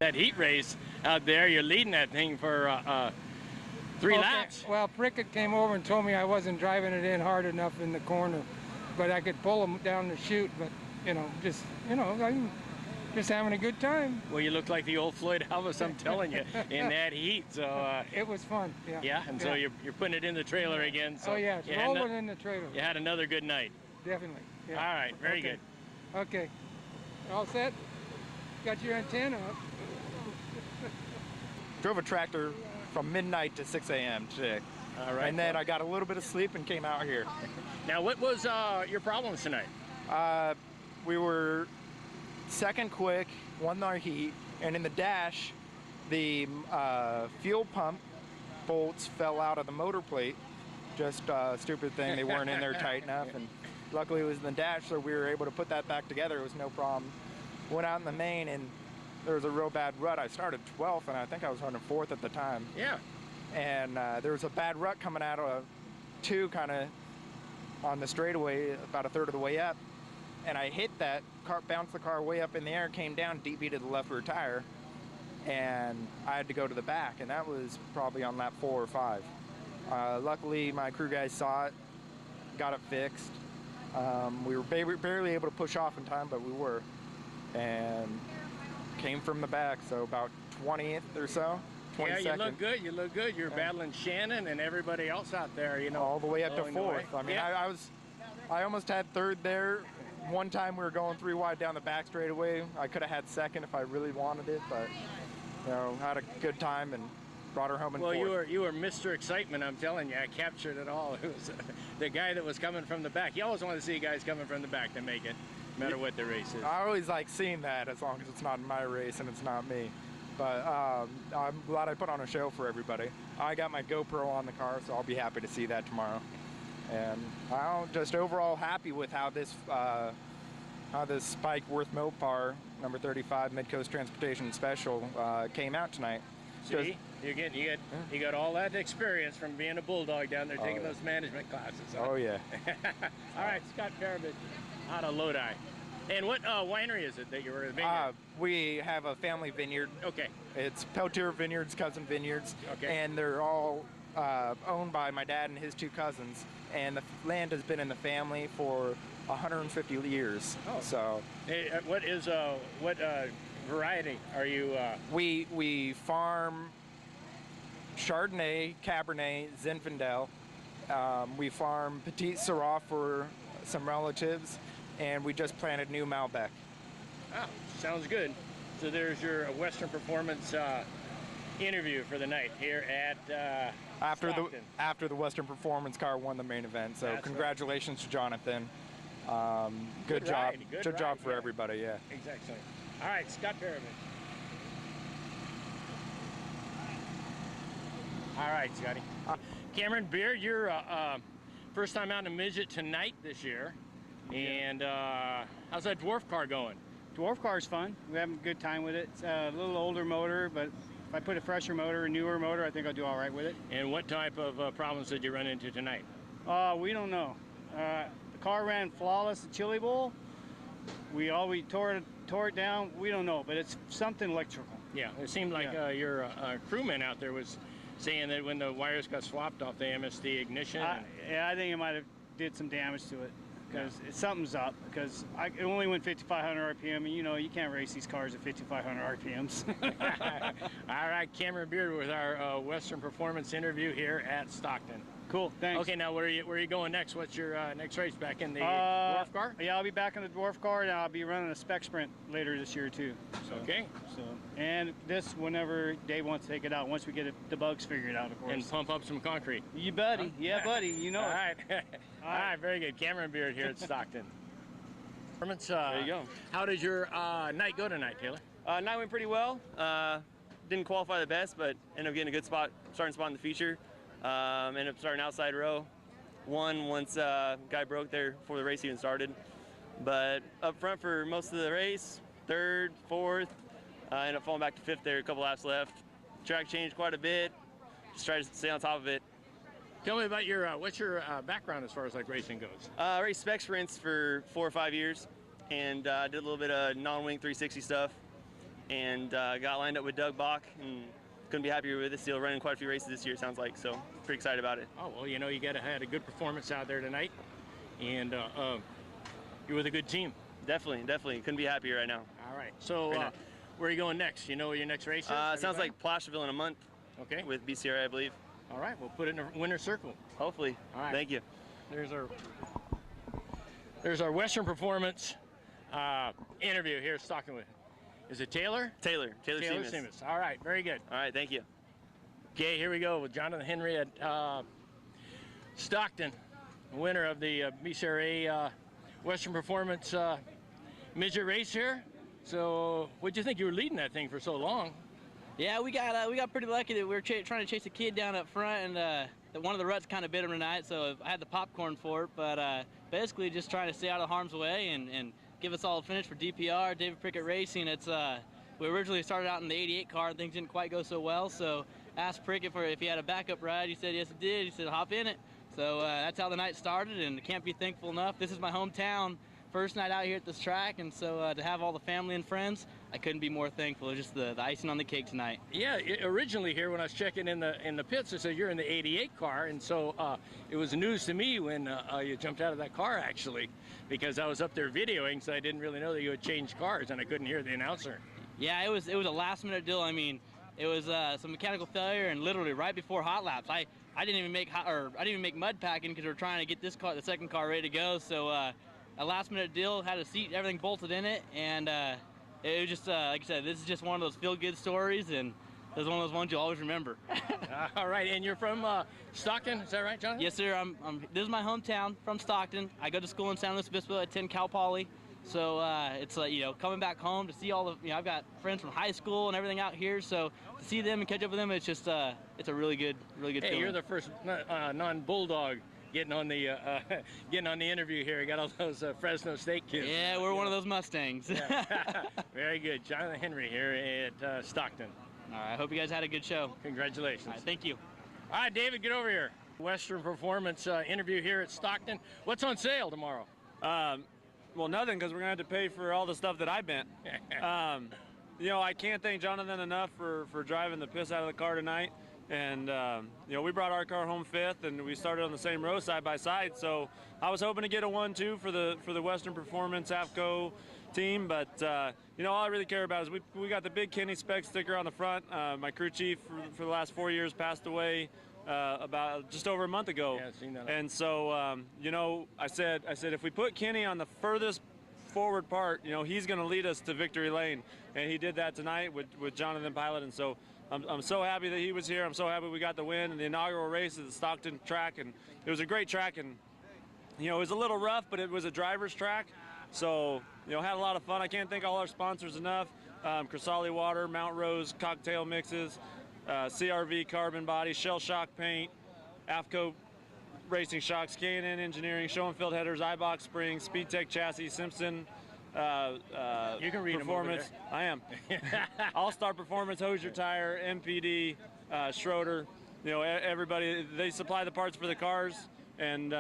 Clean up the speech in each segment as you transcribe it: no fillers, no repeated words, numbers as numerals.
That heat race out there, you're leading that thing for 3 laps. Well, Prickett came over and told me I wasn't driving it in hard enough in the corner, but I could pull him down the chute. But I'm just having a good time. Well, you look like the old Floyd Elvis, I'm telling you, in that heat. So it was fun. Yeah. Yeah, and so you're putting it in the trailer again. So oh yeah, it's rolling in the trailer. You had another good night. Definitely. Yeah. All right, very good. Okay, all set. Got your antenna up. Drove a tractor from midnight to 6 a.m. today. All right. And then I got a little bit of sleep and came out here. Now, what was your problems tonight? We were second quick, won our heat, and in the dash, the fuel pump bolts fell out of the motor plate. Just a stupid thing, they weren't in there tight enough, and luckily it was in the dash, so we were able to put that back together. It was no problem. Went out in the main, and there was a real bad rut. I started 12th, and I think I was running 4th at the time. Yeah. And there was a bad rut coming out of 2 kind of on the straightaway, about a third of the way up. And I hit that, bounced the car way up in the air, came down, DB to the left rear tire, and I had to go to the back, and that was probably on lap 4 or 5. Luckily, my crew guys saw it, got it fixed. We were barely able to push off in time, but we were. And came from the back, so about 20th or so. 22nd. Yeah, you look good. You look good. You're battling Shannon and everybody else out there, you know. All the way up to 4th. I mean, yeah. I almost had 3rd there. One time we were going 3 wide down the back straightaway. I could have had 2nd if I really wanted it, but had a good time and brought her home in 4th. Well, you were Mr. Excitement, I'm telling you. I captured it all. It was the guy that was coming from the back. You always want to see guys coming from the back to make it, no matter what the race is. I always like seeing that, as long as it's not my race and it's not me. But I'm glad I put on a show for everybody. I got my GoPro on the car, so I'll be happy to see that tomorrow. And I'm just overall happy with how this Spike Worth Mopar number 35 Midcoast Transportation Special came out tonight. See, you got all that experience from being a bulldog down there, taking those management classes. Huh? Oh yeah. All right, Scott Parabit out of Lodi. And what winery is it that you were at? We have a family vineyard. Okay. It's Peltier Vineyards, Cousin Vineyards. Okay. And they're all owned by my dad and his 2 cousins. And the land has been in the family for 150 years. Oh. So. Hey, what variety are you? We farm Chardonnay, Cabernet, Zinfandel. We farm Petit Syrah for some relatives. And we just planted new Malbec. Oh, sounds good. So there's your Western Performance interview for the night here at Stockton. After the Western Performance car won the main event. So that's congratulations to Jonathan. Good job. Good job for everybody. Yeah. Exactly. All right, Scott Parabit. All right, Scotty. Cameron Beard, you're first time out in a midget tonight this year. And how's that dwarf car going? Dwarf car's fun. We're having a good time with it. It's a little older motor, but if I put a fresher motor, a newer motor, I think I'll do all right with it. And what type of problems did you run into tonight? We don't know. The car ran flawless at Chili Bowl. We tore it down. We don't know, but it's something electrical. Yeah, it seemed like your crewman out there was saying that when the wires got swapped off, they missed the ignition. Yeah, I think it might have did some damage to it. Because something's up, because it only went 5,500 RPM, and you can't race these cars at 5,500 RPMs. All right, Cameron Beard with our Western Performance interview here at Stockton. Cool, thanks. Okay, now where are you going next? What's your next race? Back in the dwarf car? Yeah, I'll be back in the dwarf car, and I'll be running a spec sprint later this year too. So, okay. And this whenever Dave wants to take it out, once we get the bugs figured out, of course. And pump up some concrete. You buddy, yeah, buddy, you know. All right, all right, very good. Cameron Beard here at Stockton. There you go. How did your night go tonight, Taylor? Night went pretty well. Didn't qualify the best, but ended up getting a good starting spot in the feature. Ended up starting outside row. Won once guy broke there before the race even started. But up front for most of the race, 3rd, 4th. Ended up falling back to 5th there, a couple laps left. Track changed quite a bit. Just tried to stay on top of it. Tell me about your what's your background as far as like racing goes? Raced spec sprints for 4 or 5 years, and did a little bit of non-wing 360 stuff. and got lined up with Doug Bach, and couldn't be happier with this deal. Running quite a few races this year, it sounds like, so pretty excited about it. Oh, well, you know, you had a good performance out there tonight, and you're with a good team. Definitely. Couldn't be happier right now. All right. So where are you going next? You know where your next race is? It sounds like Placerville in a month. Okay. With BCRA, I believe. All right. We'll put it in a winner's circle. Hopefully. All right. Thank you. There's our Western Performance interview here at Stockton. Is it Taylor? Taylor Seamus. All right. Very good. All right. Thank you. Okay. Here we go with Jonathan Henry at Stockton, winner of the BCRA Western Performance midget race here. So, what'd you think? You were leading that thing for so long. Yeah, we got pretty lucky that we were trying to chase a kid down up front, and that one of the ruts kind of bit him tonight. So I had the popcorn for it, but basically just trying to stay out of harm's way and give us all a finish for DPR, David Prickett Racing. It's we originally started out in the 88 car, and things didn't quite go so well. So asked Prickett if he had a backup ride. He said yes, he did. He said hop in it. So that's how the night started, and can't be thankful enough. This is my hometown. First night out here at this track, and so to have all the family and friends, I couldn't be more thankful. It's just the icing on the cake tonight. Yeah, originally here when I was checking in the pits, I said you're in the 88 car, and so it was news to me when you jumped out of that car actually, because I was up there videoing, so I didn't really know that you had changed cars, and I couldn't hear the announcer. Yeah, it was a last-minute deal. I mean, it was some mechanical failure, and literally right before hot laps, I didn't even make mud packing because we were trying to get this car, the second car, ready to go. So. A last-minute deal, had a seat, everything bolted in it, and it was just, like I said, this is just one of those feel-good stories, and this is one of those ones you'll always remember. All right, and you're from Stockton, is that right, Jonathan? Yes, sir. This is my hometown, from Stockton. I go to school in San Luis Obispo at 10 Cal Poly, so it's like, you know, coming back home to see all the, you know, I've got friends from high school and everything out here, so to see them and catch up with them, it's just, it's a really good feeling. Hey, you're the first non-Bulldog getting on the interview here. You got all those Fresno State kids. Yeah, we're one of those Mustangs. Yeah. Very good. Jonathan Henry here at Stockton. All right, I hope you guys had a good show. Congratulations. All right, thank you. All right, David, get over here. Western Performance interview here at Stockton. What's on sale tomorrow? Well, nothing, because we're going to have to pay for all the stuff that I bent. You know, I can't thank Jonathan enough for driving the piss out of the car tonight. And, you know, we brought our car home fifth, and we started on the same row side by side. So I was hoping to get a 1-2 for the Western Performance AFCO team. But, you know, all I really care about is we got the big Kenny Spec sticker on the front. My crew chief for the last 4 years passed away about just over a month ago. Yeah, I've seen that. And so, you know, I said if we put Kenny on the furthest forward part, you know, he's going to lead us to victory lane. And he did that tonight with Jonathan Pilot. And so I'm so happy that he was here. I'm so happy we got the win in the inaugural race at the Stockton track, and it was a great track. And you know, it was a little rough, but it was a driver's track, so you know, had a lot of fun. I can't thank all our sponsors enough: Crisali Water, Mount Rose Cocktail Mixes, CRV Carbon Body, Shell Shock Paint, AFCO Racing Shocks, K&N Engineering, Schoenfeld Headers, iBox Springs, Speed Tech Chassis, Simpson. You can read Performance. Them over there. I am. All-Star Performance, Hosier Tire, MPD, Schroeder. You know, everybody, they supply the parts for the cars, and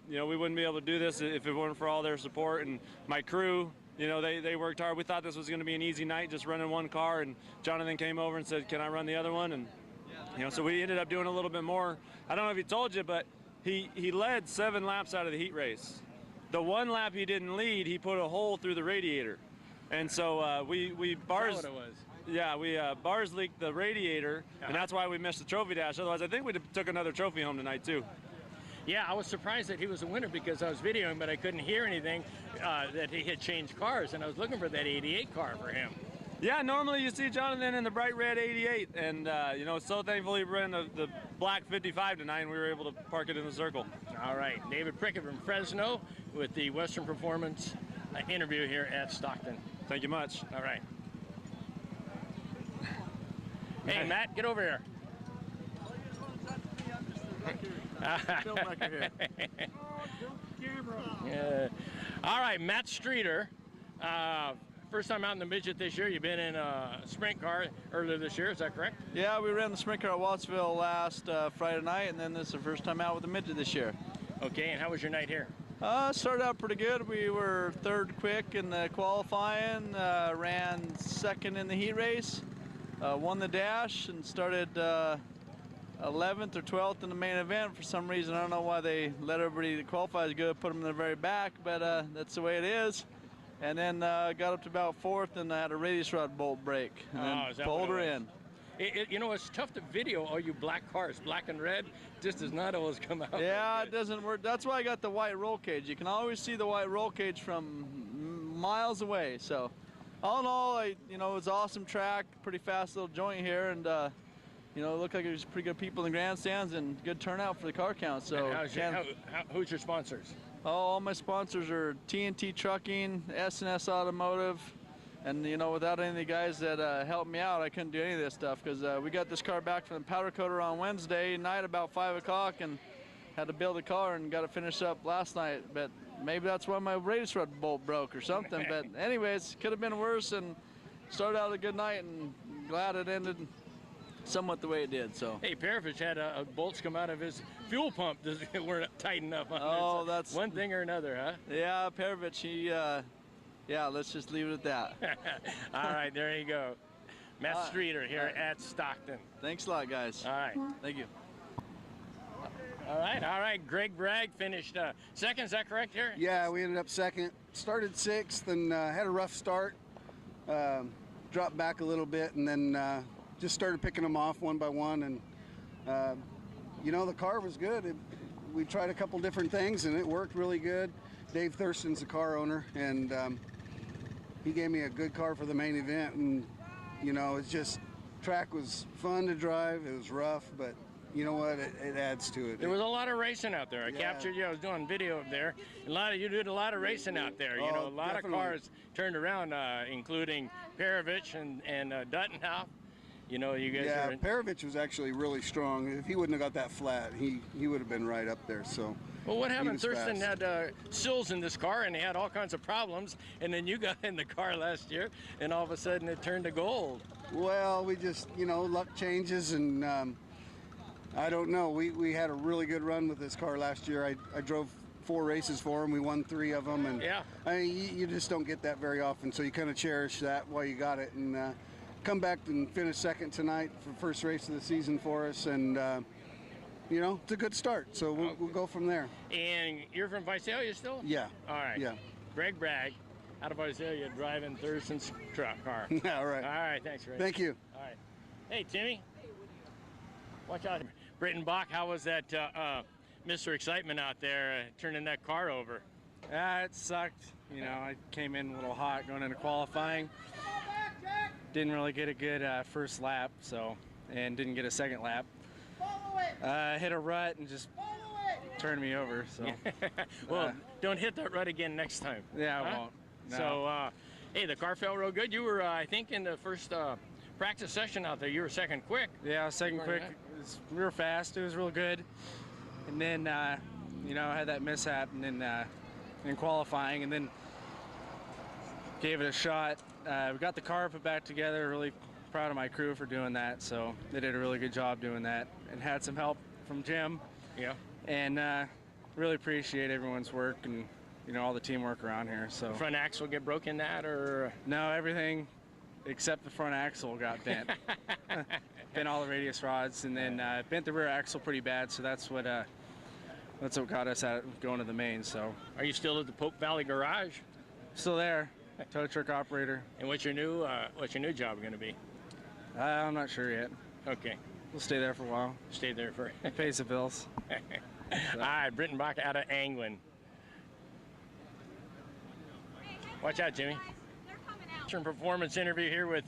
you know, we wouldn't be able to do this if it weren't for all their support. And my crew, you know, they worked hard. We thought this was going to be an easy night, just running one car, and Jonathan came over and said, "Can I run the other one?" And you know, so we ended up doing a little bit more. I don't know if he told you, but he led 7 laps out of the heat race. The one lap he didn't lead, he put a hole through the radiator, and so we bars. Is that what it was? Yeah, we bars leaked the radiator, and that's why we missed the trophy dash. Otherwise, I think we took another trophy home tonight too. Yeah, I was surprised that he was a winner because I was videoing, but I couldn't hear anything that he had changed cars, and I was looking for that 88 car for him. Yeah, normally you see Jonathan in the bright red 88, and you know, so thankful he ran the black 55 tonight, and we were able to park it in the circle. All right, David Prickett from Fresno with the Western Performance interview here at Stockton. Thank you much. All right. Hey, Matt, get over here. Yeah. All right, Matt Streeter. First time out in the midget this year. You've been in a sprint car earlier this year, is that correct? Yeah, we ran the sprint car at Wattsville last Friday night, and then this is the first time out with the midget this year. Okay, and how was your night here? Started out pretty good. We were third quick in the qualifying, ran second in the heat race, won the dash, and started 11th or 12th in the main event. For some reason, I don't know why they let everybody that qualifies good put them in the very back, but that's the way it is. And then got up to about 4th, and I had a radius rod bolt break, and then pulled her in. You know, it's tough to video all you black cars, black and red, just does not always come out. Yeah, it doesn't work. That's why I got the white roll cage. You can always see the white roll cage from miles away. So, all in all, you know, it was an awesome track, pretty fast little joint here, and you know, it looked like there was pretty good people in the grandstands and good turnout for the car count. So, who's your sponsors? Oh, all my sponsors are TNT Trucking, S&S Automotive. And, you know, without any of the guys that helped me out, I couldn't do any of this stuff, because we got this car back from the powder coater on Wednesday night about 5 o'clock and had to build a car and got it finished up last night. But maybe that's why my radius rod bolt broke or something. But anyways, could have been worse, and started out a good night, and glad it ended somewhat the way it did. So. Hey, Perovich had bolts come out of his fuel pump that weren't tight enough on Oh, there. So that's one thing or another, huh? Yeah, Perovich, he... yeah, let's just leave it at that. All right, there you go. Matt Streeter here at Stockton. Thanks a lot, guys. All right. Thank you. All right. Greg Bragg finished second, is that correct here? Yeah, we ended up second. Started 6th and had a rough start. Dropped back a little bit, and then just started picking them off one by one. And, you know, the car was good. We tried a couple different things, and it worked really good. Dave Thurston's the car owner, and he gave me a good car for the main event. And, you know, it's just, track was fun to drive. It was rough, but you know what? It adds to it. There was a lot of racing out there. I captured you. I was doing video up there. You did a lot of racing out there. You know, a lot of cars turned around, including Perovich and Duttenhoff. You know, you guys. Yeah, Perovich was actually really strong. If he wouldn't have got that flat, he would have been right up there. So. Well, what happened? Thurston had sills in this car, and he had all kinds of problems. And then you got in the car last year, and all of a sudden it turned to gold. Well, we just, you know, luck changes, and I don't know. We had a really good run with this car last year. I drove 4 races for him. We won 3 of them, and yeah. I mean, you just don't get that very often. So you kind of cherish that while you got it, and come back and finish second tonight for first race of the season for us, and. You know, it's a good start, so we'll go from there. And you're from Visalia still? Yeah. All right. Yeah. Greg Bragg, out of Visalia, driving Thurston's truck car. All right. All right, thanks, Greg. Thank you. All right. Hey, Timmy. Watch out. Britton Bach, how was that Mr. Excitement out there turning that car over? It sucked. You know, I came in a little hot going into qualifying. Didn't really get a good first lap, and didn't get a second lap. Hit a rut and just turned me over. So, well, don't hit that rut again next time. Yeah, I won't. No. So, hey, the car felt real good. You were, I think, in the first practice session out there. You were second quick. Yeah, second quick. We were fast. It was real good. And then, you know, I had that mishap, and then in qualifying, and then gave it a shot. We got the car put back together. Really proud of my crew for doing that. So they did a really good job doing that, and had some help from Jim. Yeah. And really appreciate everyone's work and, you know, all the teamwork around here. So. The front axle get broke in that, or? No, everything except the front axle got bent. Bent all the radius rods, and then bent the rear axle pretty bad. So that's what got us at going to the main. So. Are you still at the Pope Valley Garage? Still there. Tow truck operator. And what's your new job going to be? I'm not sure yet. Okay. We'll stay there for a while. Stay there for. Pays the bills. All right, Britton Bach out of Anglin. Watch out, Jimmy. Performance interview here with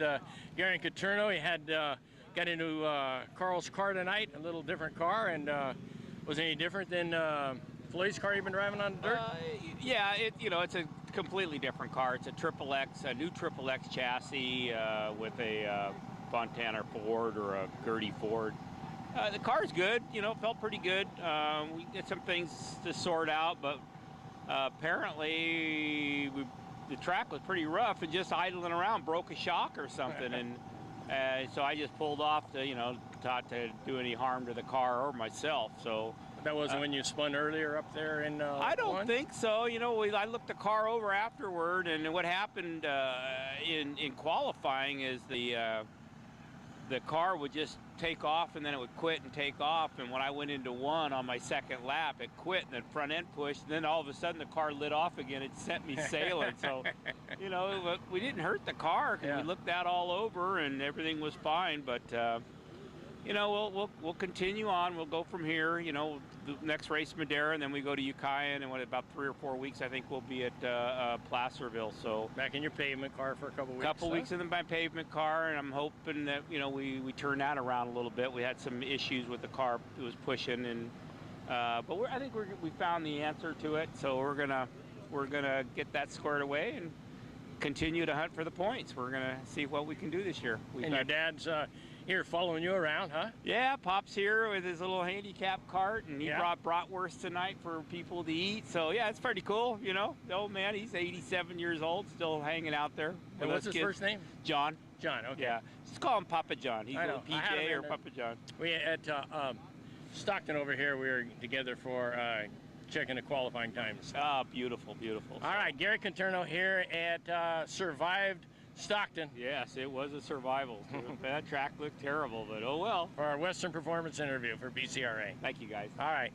Garen Coturno. He had got into Carl's car tonight, a little different car, and was it any different than Floyd's car you've been driving on dirt? Yeah, it's a completely different car. It's a new Triple X chassis with a Fontana Ford or a Gertie Ford. The car's good, felt pretty good. We did some things to sort out, but apparently the track was pretty rough, and just idling around broke a shock or something. And so I just pulled off to, not to do any harm to the car or myself. So That wasn't when you spun earlier up there in I don't one? think so. You know, I looked the car over afterward, and what happened in qualifying is the car would just take off, and then it would quit and take off. And when I went into one on my second lap, it quit, and then front end pushed, and then all of a sudden the car lit off again. It sent me sailing. So, you know, we didn't hurt the car because we looked that all over, and everything was fine. But you know, we'll continue on. We'll go from here. You know, the next race Madera, and then we go to Ukiah, and about 3 or 4 weeks, I think we'll be at Placerville. So back in your pavement car for a couple weeks. Couple weeks in my pavement car, and I'm hoping that, you know, we turn that around a little bit. We had some issues with the car; it was pushing, and but I think we found the answer to it. So we're gonna get that squared away and continue to hunt for the points. We're gonna see what we can do this year. And your dad's here following you around, huh? Yeah, Pop's here with his little handicap cart, and he brought bratwurst tonight for people to eat. So yeah, it's pretty cool, you know. The old man, he's 87 years old, still hanging out there. And what's his first name? John. John, okay. Yeah, just call him Papa John. He's a little PJ or Papa John. We at Stockton over here, we were together for checking the qualifying times. Ah, beautiful, beautiful. All right, Gary Conterno here at Survived Stockton. Yes, it was a survival. That track looked terrible, but oh well. For our Western Performance interview for BCRA. Thank you, guys. All right.